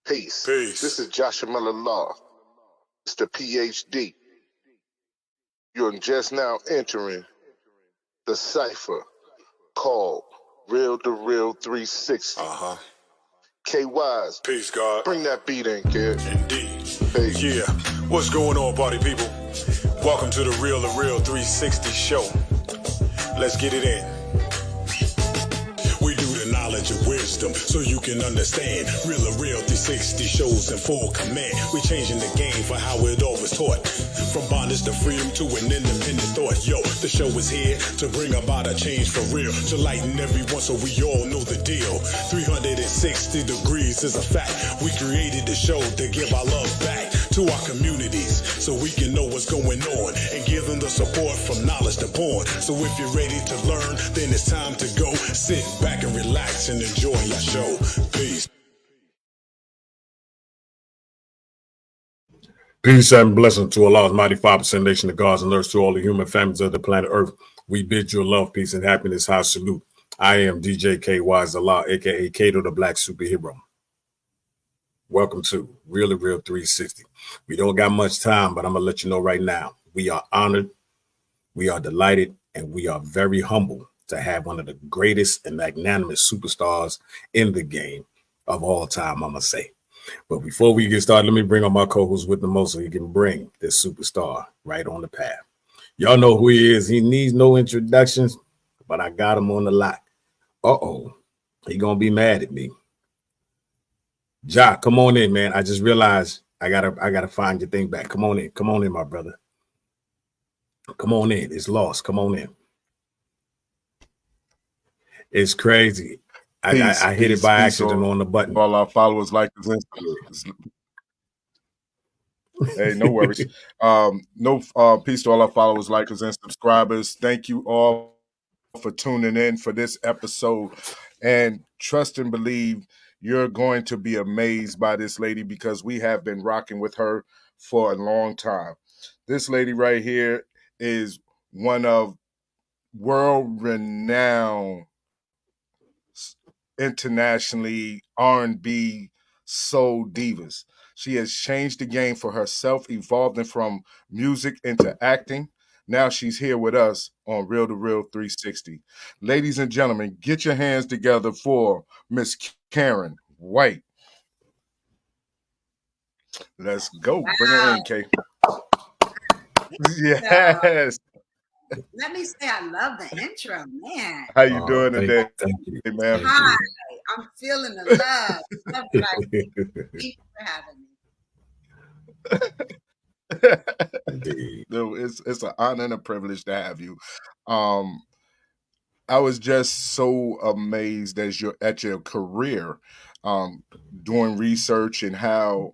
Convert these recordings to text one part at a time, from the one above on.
Peace. Peace. This is Joshua Miller Law, Mr. PhD. You're just now entering the cipher called REAL2REEL360. KYs. Peace, God. Bring that beat in, kid. Indeed. Peace. Yeah. What's going on, party people? Welcome to the REAL2REEL360 show. Let's get it in. We do the knowledge of wisdom so you can understand. REAL360 shows in full command. We changing the game for how it all was taught. From bondage to freedom to an independent thought. Yo, the show is here to bring about a change for real. To lighten everyone so we all know the deal. 360 degrees is a fact. We created the show to give our love back to our communities so we can know what's going on and give them the support from knowledge to born. So if you're ready to learn, then it's time to go. Sit back and relax and enjoy your show. Peace. Peace and blessing to Allah's mighty 5% nation of gods and earth, to all the human families of the planet Earth. We bid you love, peace, and happiness. High salute. I am DJ KY's Allah, aka Kato, the Black Superhero. Welcome to REAL2REEL360. We don't got much time, but I'm gonna let you know right now. We are honored, we are delighted, and we are very humble to have one of the greatest and magnanimous superstars in the game of all time, I'm gonna say. But before we get started, let me bring on my co-host with the most so he can bring this superstar right on the path. Y'all know who he is. He needs no introductions, but I got him on the lock. Uh-oh, he gonna be mad at me. Ja, come on in, man. I just realized I gotta find your thing back. Come on in, my brother. Come on in. It's lost. Come on in. It's crazy. I hit it by accident on the button. All our followers like this. Hey, no worries. Peace to all our followers, likers, and subscribers. Thank you all for tuning in for this episode. And trust and believe you're going to be amazed by this lady because we have been rocking with her for a long time. This lady right here is one of world-renowned internationally R&B soul divas. She has changed the game for herself, evolving from music into acting. Now she's here with us on REAL2REEL360. Ladies and gentlemen, get your hands together for Miss Karyn White. Let's go. Wow. Bring her in, Kay. Yes. Let me say I love the intro, man. How you doing today? Thank you. Man? Hi, I'm feeling the love. Thank you for having me. It's an honor and a privilege to have you. I was just so amazed at your career, doing research and how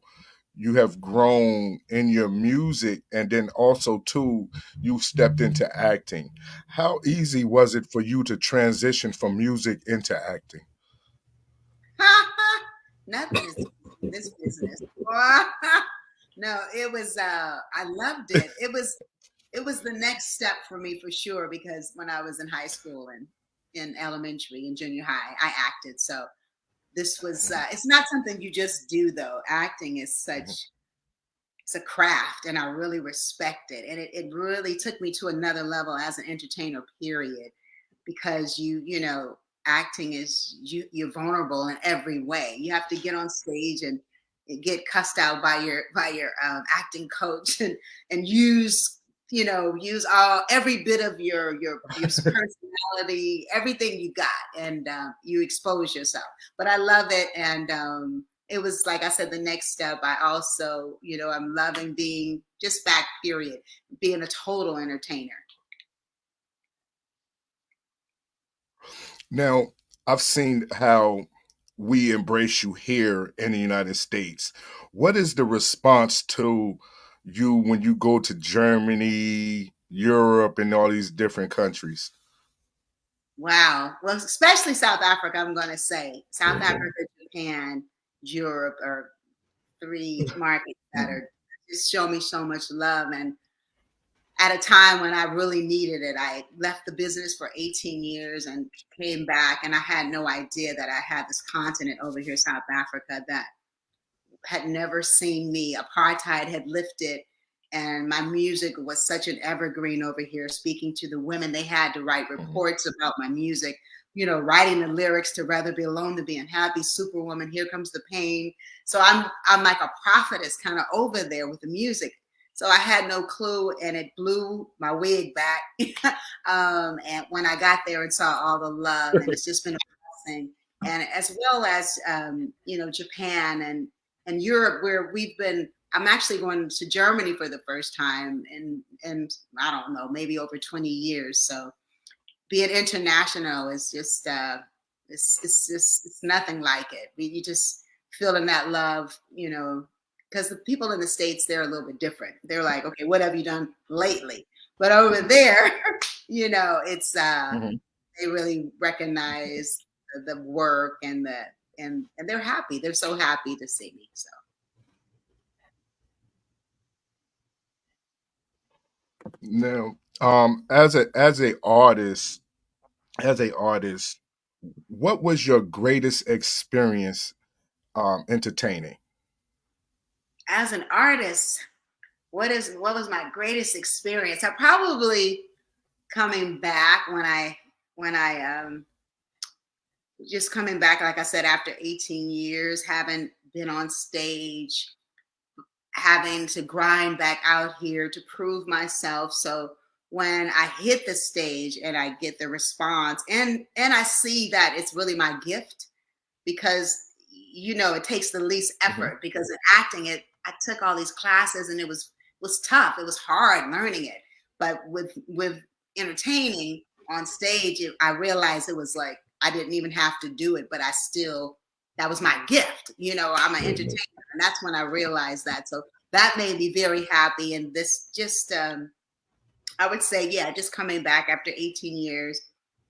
you have grown in your music, and then also too, you stepped into acting. How easy was it for you to transition from music into acting? Nothing is this business. No, it was. I loved it. It was the next step for me for sure, because when I was in high school and in elementary and junior high, I acted. So this was. It's not something you just do, though. Acting is it's a craft, and I really respect it. And it really took me to another level as an entertainer, period, because you know, acting is you're vulnerable in every way. You have to get on stage and get cussed out by your acting coach and use every bit of your personality, everything you got, and you expose yourself. But I love it, and it was, like I said, the next step. I also, I'm loving being just back, period, being a total entertainer. Now, I've seen how we embrace you here in the United States. What is the response to you when you go to Germany, Europe, and all these different countries? Wow. Well, especially South Africa, I'm going to say. South Africa, Japan, Europe are three markets that are just show me so much love. And at a time when I really needed it, I left the business for 18 years and came back, and I had no idea that I had this continent over here, South Africa, that had never seen me. Apartheid had lifted, and my music was such an evergreen over here, speaking to the women. They had to write reports about my music, writing the lyrics to Rather Be Alone Than Be Unhappy, Superwoman, Here Comes the Pain. So I'm like a prophetess kind of over there with the music. So I had no clue, and it blew my wig back. And when I got there and saw all the love, and it's just been a blessing. And as well as, Japan and Europe, where I'm actually going to Germany for the first time in I don't know, maybe over 20 years. So being international is just, it's nothing like it. You just feeling that love, because the people in the States, they're a little bit different. They're like, okay, what have you done lately? But over there, it's, they really recognize the work and they're happy. They're so happy to see me. So. Now, as a artist, what was your greatest experience entertaining? As an artist, what was my greatest experience? I probably coming back when I just coming back, like I said, after 18 years, having been on stage, having to grind back out here to prove myself. So when I hit the stage and I get the response and I see that it's really my gift, because it takes the least effort, because in acting I took all these classes and it was tough. It was hard learning it. But with entertaining on stage, I realized it was like I didn't even have to do it, but that was my gift. I'm an entertainer, and that's when I realized that. So that made me very happy. And this just, I would say, yeah, just coming back after 18 years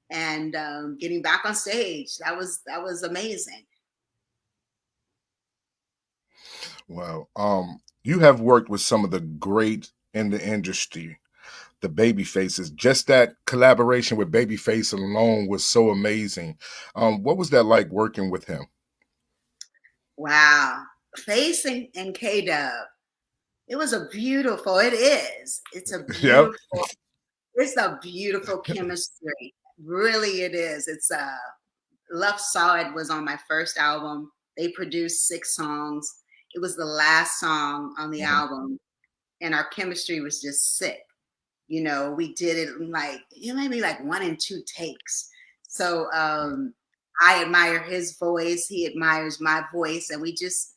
and getting back on stage, that was amazing. Wow. You have worked with some of the great in the industry, the Babyfaces. Just that collaboration with Babyface alone was so amazing. What was that like working with him? Wow. Face and K-Dub. It is. It's a beautiful, Yep. it's a beautiful chemistry. Really, it is. It's Love Saw It was on my first album. They produced 6 songs. It was the last song on the album, and our chemistry was just sick. We did it in maybe like 1 and 2 takes. So I admire his voice. He admires my voice, and we just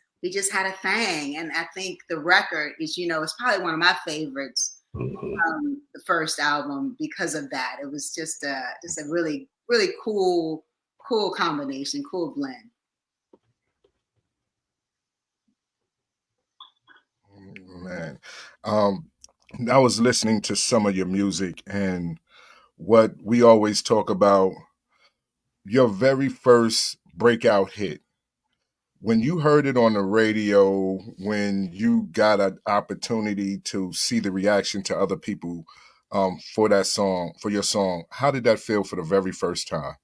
had a thing. And I think the record is, it's probably one of my favorites. The first album, because of that. It was just a really, really cool combination, cool blend. Man. I was listening to some of your music, and what we always talk about, your very first breakout hit. When you heard it on the radio, when you got an opportunity to see the reaction to other people for that song, for your song, how did that feel for the very first time?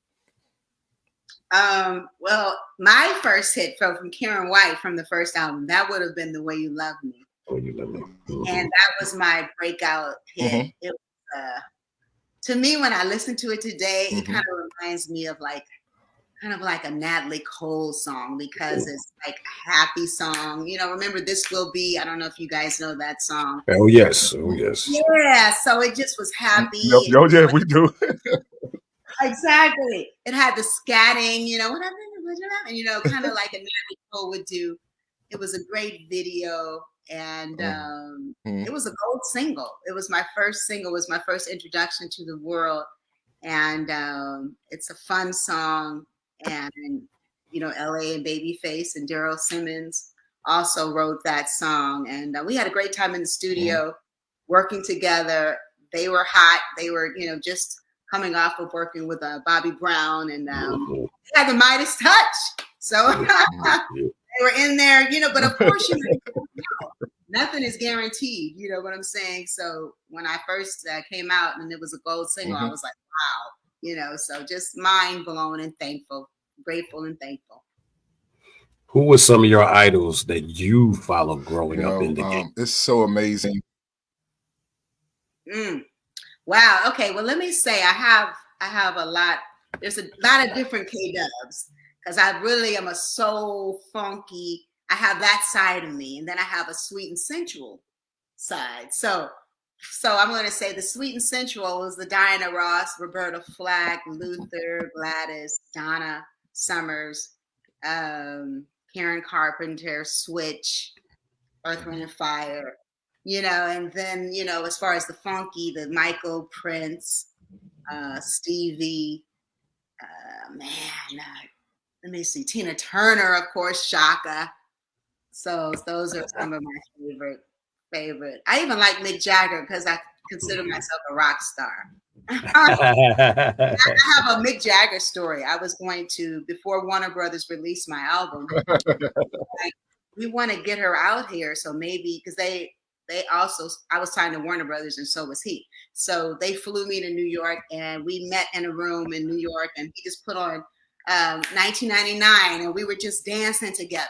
Well, my first hit from Karyn White from the first album, that would have been The Way You Love Me. And that was my breakout hit. It was, to me, when I listen to it today, it kind of reminds me of kind of like a Natalie Cole song, because it's like a happy song. Remember This Will Be, I don't know if you guys know that song. Oh yes. Oh yes. Yeah, so it just was happy. Yep. Yeah, we do. Exactly. It had the scatting, kind of like a Natalie Cole would do. It was a great video, and it was a gold single. It was my first single. It was my first introduction to the world, and it's a fun song. And LA and Babyface and Daryl Simmons also wrote that song, and we had a great time in the studio working together. They were hot. They were just coming off of working with Bobby Brown, and they had the Midas touch. So they were in there, but of course, nothing is guaranteed. You know what I'm saying? So when I first came out and it was a gold single, I was like, wow, so just mind blown and thankful, grateful and thankful. Who were some of your idols that you followed growing up in the game? It's so amazing. Wow. Okay. Well, let me say I have a lot. There's a lot of different K-dubs because I really am a soul funky. I have that side of me, and then I have a sweet and sensual side. So I'm going to say the sweet and sensual was the Diana Ross, Roberta Flack, Luther, Gladys, Donna Summers, Karen Carpenter, Switch, Earth, Wind and Fire, and then, as far as the funky, the Michael, Prince, Stevie, let me see, Tina Turner, of course, Shaka. So those are some of my favorite. I even like Mick Jagger because I consider myself a rock star. I have a Mick Jagger story. I was going to, before Warner Brothers released my album, we want to get her out here. So maybe, because they also, I was signed to Warner Brothers and so was he. So they flew me to New York and we met in a room in New York and he just put on 1999 and we were just dancing together.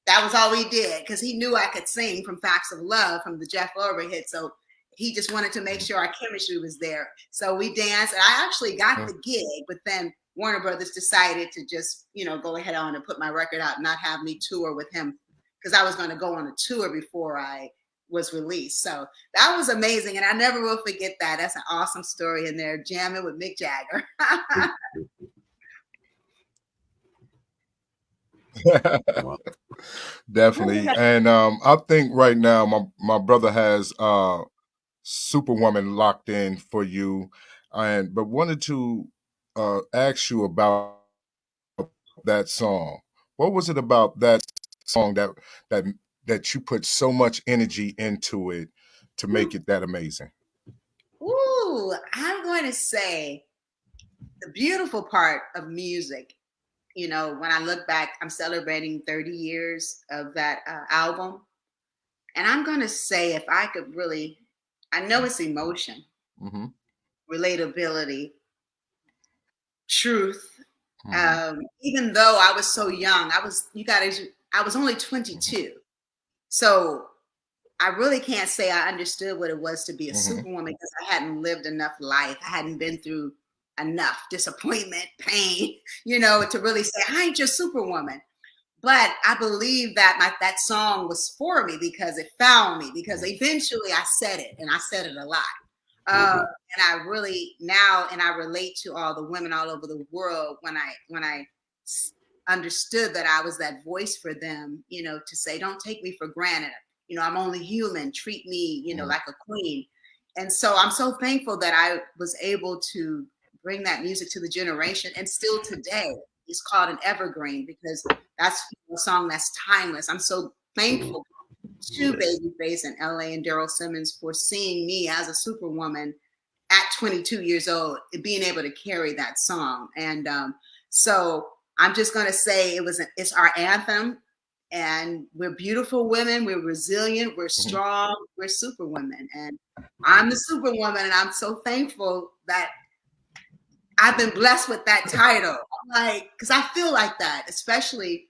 That was all we did because he knew I could sing from Facts of Love from the Jeff Lorber hit. So he just wanted to make sure our chemistry was there. So we danced and I actually got the gig, but then Warner Brothers decided to just, go ahead on and put my record out and not have me tour with him because I was going to go on a tour before I was released. So that was amazing. And I never will forget that. That's an awesome story in there, jamming with Mick Jagger. Definitely. And I think right now my brother has Superwoman locked in for you, but wanted to ask you about that song. What was it about that song that you put so much energy into it to make it that amazing? Ooh, I'm going to say the beautiful part of music. When I look back, I'm celebrating 30 years of that album. And I'm going to say, if I could really, I know it's emotion, relatability, truth. Even though I was so young, I was only 22. So I really can't say I understood what it was to be a superwoman because I hadn't lived enough life. I hadn't been through enough disappointment, pain, to really say, I ain't your superwoman. But I believe that that song was for me because it found me, because eventually I said it, and I said it a lot. And I really and I relate to all the women all over the world when I understood that I was that voice for them, to say, don't take me for granted. I'm only human. Treat me, like a queen. And so I'm so thankful that I was able to bring that music to the generation. And still today, it's called an evergreen because that's a song that's timeless. I'm so thankful to Babyface and LA and Daryl Simmons for seeing me as a superwoman at 22 years old, being able to carry that song. And so I'm just going to say it's our anthem. And we're beautiful women. We're resilient. We're strong. We're superwomen. And I'm the superwoman. And I'm so thankful that I've been blessed with that title. Because I feel like that, especially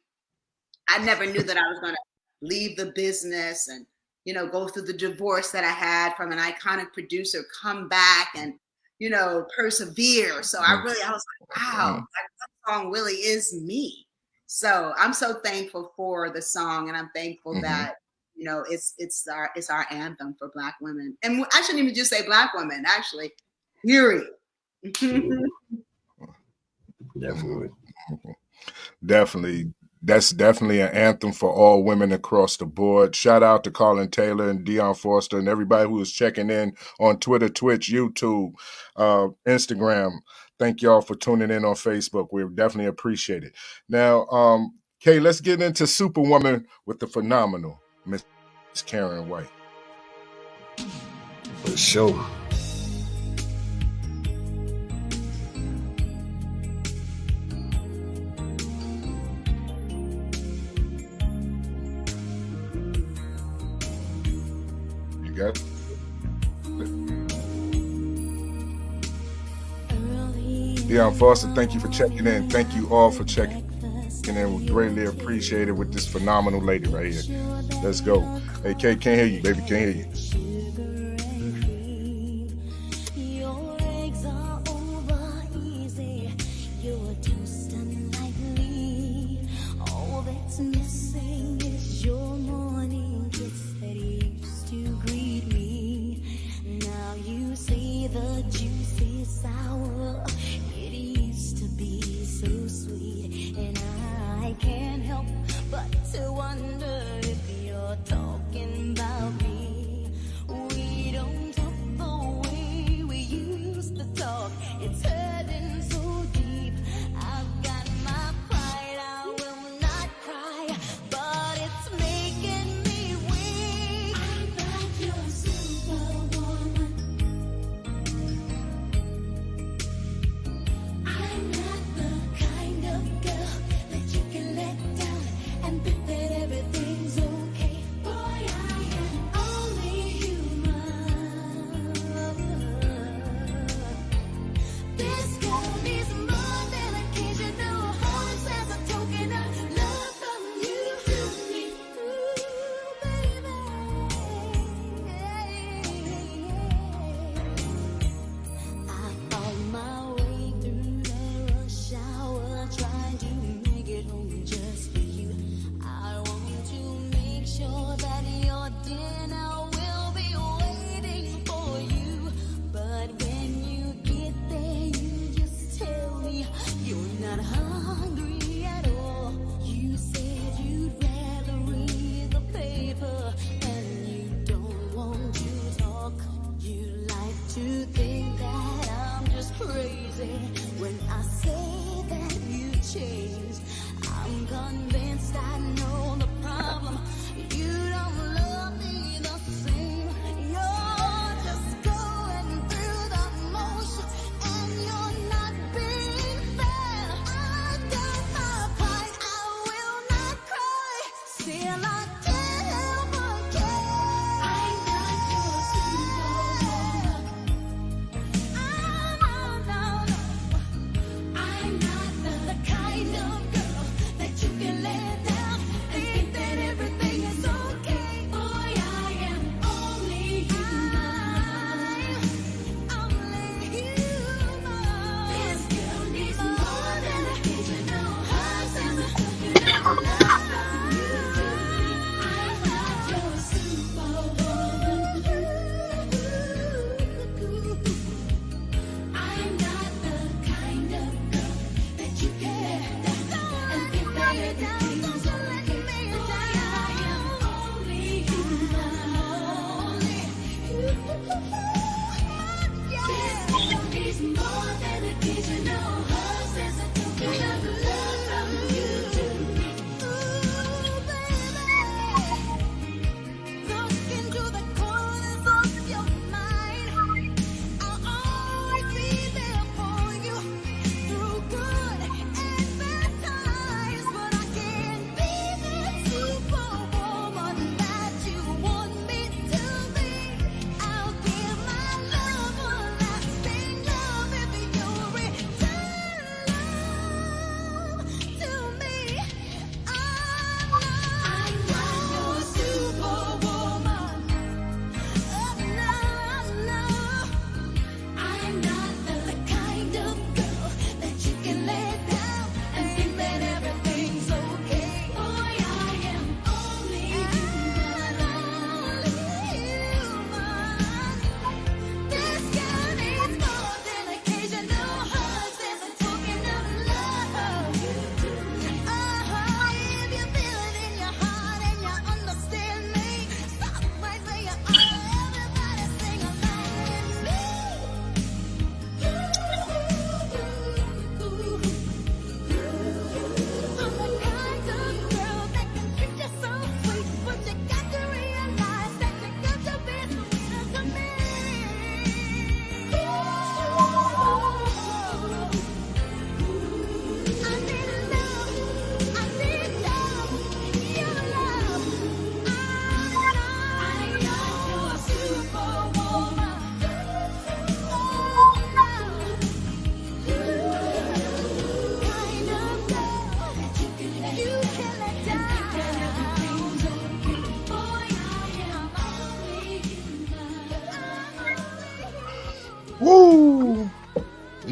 I never knew that I was going to leave the business and, go through the divorce that I had from an iconic producer, come back and, persevere. So I was like, wow, that song really is me. So I'm so thankful for the song, and I'm thankful that it's our anthem for Black women, and I shouldn't even just say Black women, actually, period. Definitely. That's definitely an anthem for all women across the board. Shout out to Colin Taylor and Dion Foster and everybody who is checking in on Twitter, Twitch, YouTube, Instagram. Thank y'all for tuning in on Facebook. We definitely appreciate it. Now, Kay, let's get into Superwoman with the phenomenal Miss Karyn White. For sure. You got it? Dion Foster, thank you for checking in. Thank you all for checking checking in. We greatly appreciate it with this phenomenal lady right here. Let's go. Hey, Kay, can't hear you, baby. Can't hear you. Missing is your morning kiss that used to greet me. Now you see the juicy sour. It used to be so sweet, and I can't help but to wonder if you're talking about me. We don't talk the way we used to talk. It's hurting so deep. I've got my pride, I will not cry, but it's making me weak. I'm not your superwoman. I'm not the kind of girl that you can let down and think that everything's okay. Boy, I am only human. This girl needs more than occasional hugs as a token of love from you.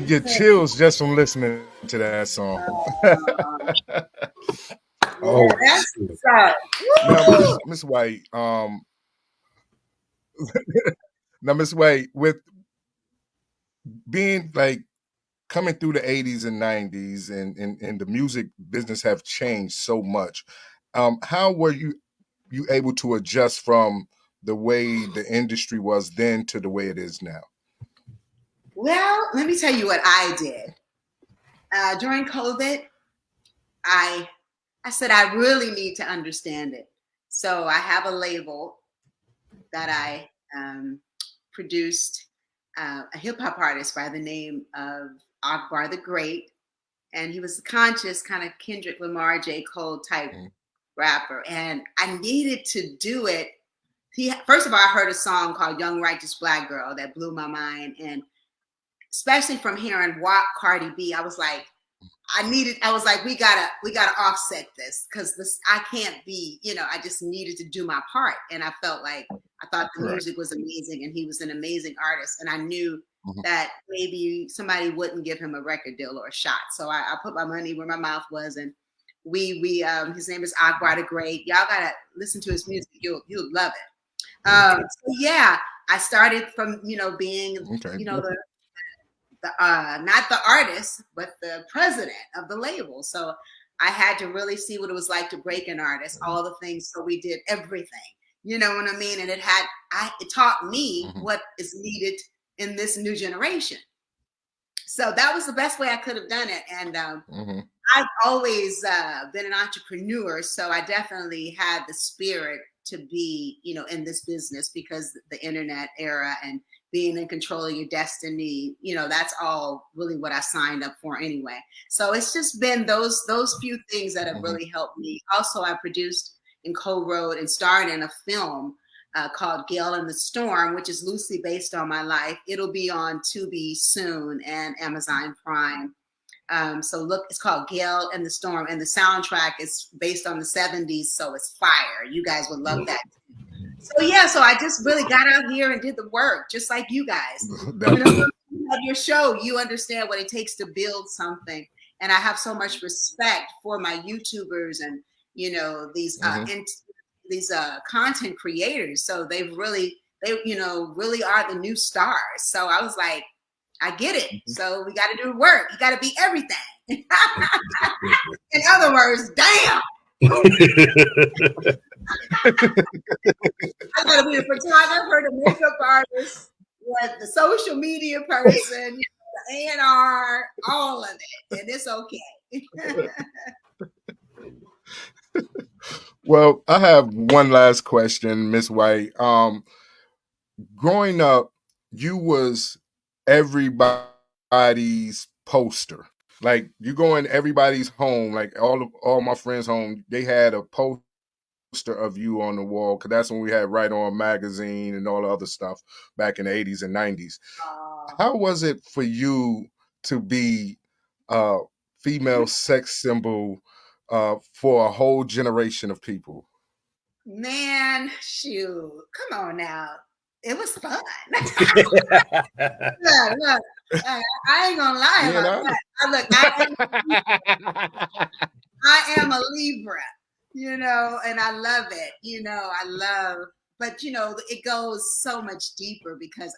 get chills just from listening to that song. Oh, That's shit. so. Now, Miss White, with being like coming through the 80s and 90s and the music business have changed so much. How were you able to adjust from the way the industry was then to the way it is now? Well, let me tell you what I did. During COVID, I said I really need to understand it. So I have a label that I produced, a hip hop artist by the name of Akbar the Great, and he was a conscious kind of Kendrick Lamar, J. Cole type rapper, and I needed to do it. First of all, I heard a song called "Young Righteous Black Girl" that blew my mind, and especially from hearing WAP, Cardi B, I was like, we gotta offset this, because this, I can't be, I just needed to do my part. And I felt like, I thought the music was amazing and he was an amazing artist. And I knew that maybe somebody wouldn't give him a record deal or a shot. So I put my money where my mouth was. And his name is Akbar the Great. Y'all gotta listen to his music. You'll love it. So yeah, I started from, being, not the artist, but the president of the label. So I had to really see what it was like to break an artist, all the things. So we did everything, you know what I mean? And it taught me what is needed in this new generation. So that was the best way I could have done it. And I've always been an entrepreneur. So I definitely had the spirit to be, in this business, because the internet era and being in control of your destiny, that's all really what I signed up for anyway. So it's just been those few things that have really helped me. Also, I produced and co-wrote and starred in a film called Gale in the Storm, which is loosely based on my life. It'll be on Tubi soon and Amazon Prime. So look, it's called Gale in the Storm, and the soundtrack is based on the 70s, so it's fire. You guys would love that. So yeah, so I just really got out here and did the work, just like you guys. You have your show, you understand what it takes to build something. And I have so much respect for my YouTubers and, these content creators. So they really are the new stars. So I was like, I get it. So we got to do the work. You got to be everything. In other words, damn. I gotta be a photographer, the makeup artist, the social media person, the A&R, all of it, and it's okay. Well, I have one last question, Miss White. Growing up, you was everybody's poster. Like, you go in everybody's home, like all my friends' home, they had a poster of you on the wall, because that's when we had Right On magazine and all the other stuff back in the 80s and 90s. How was it for you to be a female sex symbol for a whole generation of people? Man, shoot, come on now. It was fun. Look, I ain't gonna lie about that. I am a Libra, and I love it. But it goes so much deeper, because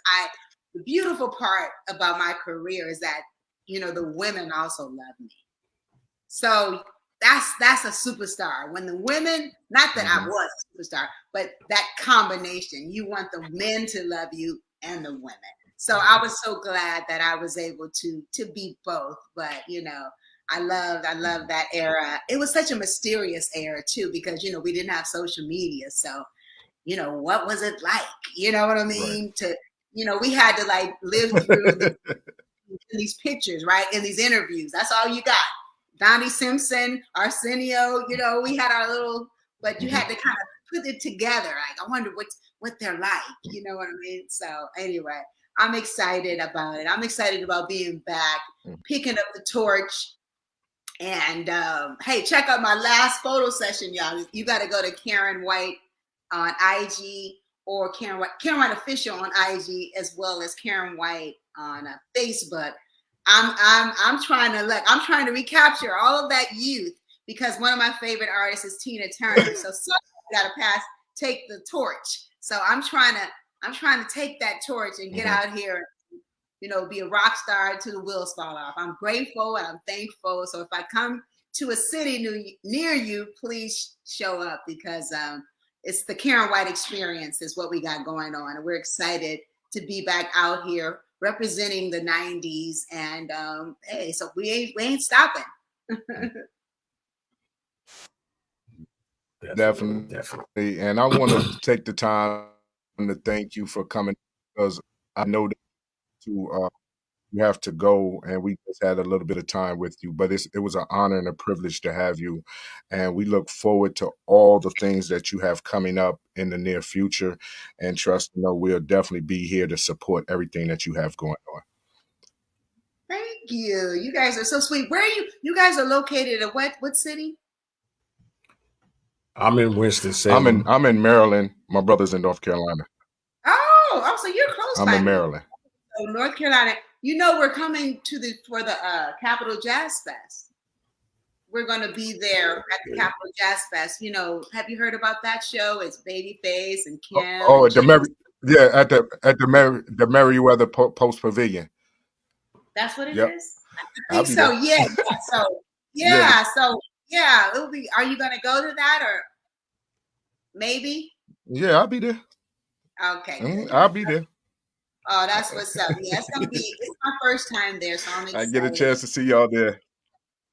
the beautiful part about my career is that, the women also love me. So that's a superstar. When the women, not that I was a superstar, but that combination, you want the men to love you and the women. So I was so glad that I was able to be both. But I love that era. It was such a mysterious era too, because we didn't have social media. So what was it like? You know what I mean? Right. We had to like live through these pictures, right? In these interviews. That's all you got. Donnie Simpson, Arsenio, we had our little, but you had to kind of put it together. Like, I wonder what they're like, you know what I mean? So anyway, I'm excited about it. I'm excited about being back, picking up the torch. And hey, check out my last photo session, y'all. You got to go to Karyn White on IG, or Karyn White Official on IG, as well as Karyn White on Facebook. I'm trying to recapture all of that youth, because one of my favorite artists is Tina Turner. So somebody's got to take the torch. So I'm trying to take that torch and get out here, be a rock star till the wheels fall off. I'm grateful and I'm thankful. So if I come to a city near you, please show up, because it's the Karyn White experience is what we got going on. And we're excited to be back out here representing the 90s. And hey, so we ain't stopping. Definitely. And I want to take the time to thank you for coming, because I know that you have to go, and we just had a little bit of time with you, but it was an honor and a privilege to have you. And we look forward to all the things that you have coming up in the near future. And trust, we'll definitely be here to support everything that you have going on. Thank you. You guys are so sweet. Where are you? You guys are located in what city? I'm in Winston-Salem. I'm in Maryland. My brother's in North Carolina. Oh, so you're close. I'm in Maryland. So North Carolina. We're coming for the Capitol Jazz Fest. We're going to be there at the Capitol Jazz Fest. Have you heard about that show? It's Babyface and Kim. Oh, at the Merriweather Post Pavilion. That's what it is. I think so. Yeah. Yeah, it'll be. Are you going to go to that, or maybe? Yeah, I'll be there. Okay, I'll be there. Oh, that's what's up. Yeah, it's my first time there, so I'm excited. I get a chance to see y'all there.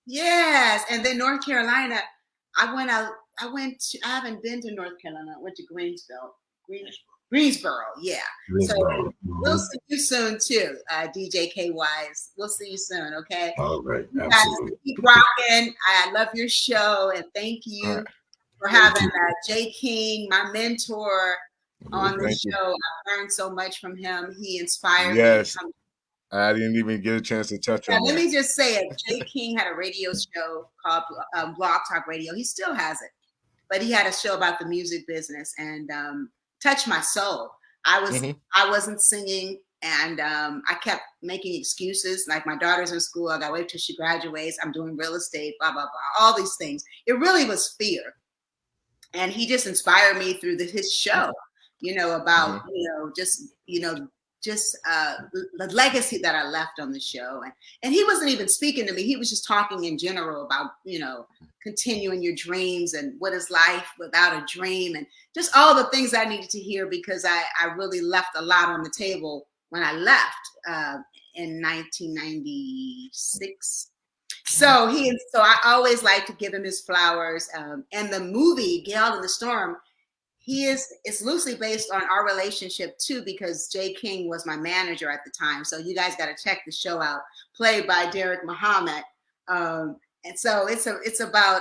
Yes, and then North Carolina. I haven't been to North Carolina. I went to Greensboro. Yeah. Greensboro. So we'll see you soon too, DJ KYs. We'll see you soon. Okay. All right. You guys keep rocking. I love your show, and thank you for having Jay King, my mentor, on the show. I learned so much from him. He inspired me. I didn't even get a chance to touch on that. Let me just say it. Jay King had a radio show called Blog Talk Radio. He still has it, but he had a show about the music business, and touched my soul. I wasn't singing, and I kept making excuses. Like, my daughter's in school. I got to wait till she graduates. I'm doing real estate, blah, blah, blah, all these things. It really was fear. And he just inspired me through his show, about, just the legacy that I left on the show. And he wasn't even speaking to me. He was just talking in general about, continuing your dreams and what is life without a dream, and just all the things I needed to hear, because I really left a lot on the table when I left in 1996. So I always like to give him his flowers. And the movie Gale in the Storm, it's loosely based on our relationship too, because Jay King was my manager at the time. So you guys got to check the show out, played by Derek Muhammad. And so it's about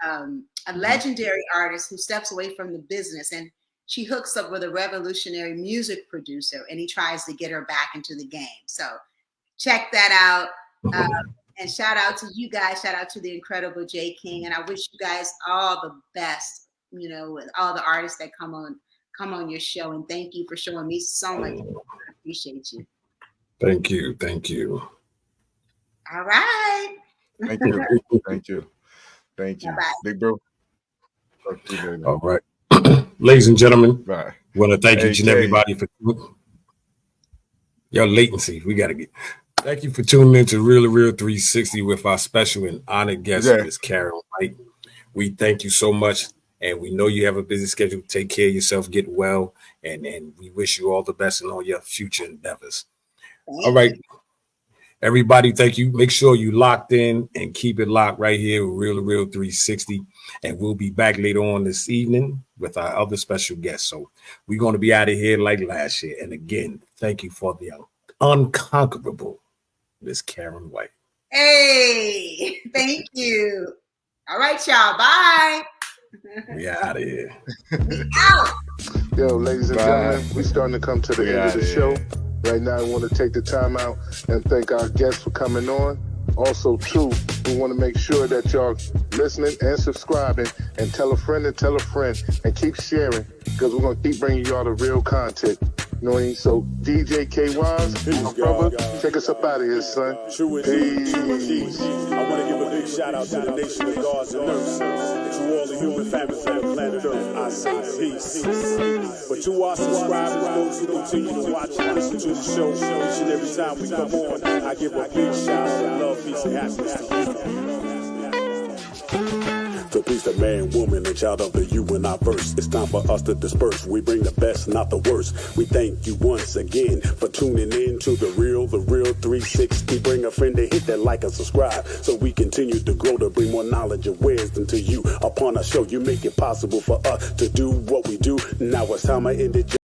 a legendary artist who steps away from the business, and she hooks up with a revolutionary music producer, and he tries to get her back into the game. So check that out. And shout out to you guys. Shout out to the incredible Jay King. And I wish you guys all the best, with all the artists that come on your show. And thank you for showing me so much. I appreciate you. Thank you. Thank you. All right. Thank you. Thank you. Thank you. Bye-bye. Big bro. All right. Ladies and gentlemen, right. I want to thank each and everybody for your latency. Thank you for tuning in to REAL2REEL360 with our special and honored guest, Ms. Karyn White. We thank you so much, and we know you have a busy schedule. Take care of yourself, get well, and we wish you all the best in all your future endeavors. All right. Everybody, thank you. Make sure you locked in and keep it locked right here with REAL2REEL360. And we'll be back later on this evening with our other special guests. So we're going to be out of here like last year. And again, thank you for the unconquerable Miss Karyn White. Hey, thank you. All right, y'all. Bye. We out of here. We out. Yo, ladies and gentlemen, we're starting to come to the end of the show. Right now, I want to take the time out and thank our guests for coming on. Also, too, we want to make sure that y'all listening and subscribing, and tell a friend and keep sharing, because we're going to keep bringing y'all the real content You know what I mean? So DJ K-Wise, my brother, take us up out of here, son. True indeed, true indeed. I want to give a big shout out to the nation of gods and earth. To all the human families on the planet Earth, I say peace. But to our subscribers, those who continue to watch and listen to the show each and every time we come on, I give a big shout out of love, peace, and happiness to you. To please the man, woman, and child of the you and I verse. It's time for us to disperse. We bring the best, not the worst. We thank you once again for tuning in to the Real 360. Bring a friend to hit that like and subscribe so we continue to grow to bring more knowledge and wisdom to you. Upon our show, you make it possible for us to do what we do. Now it's time I end it.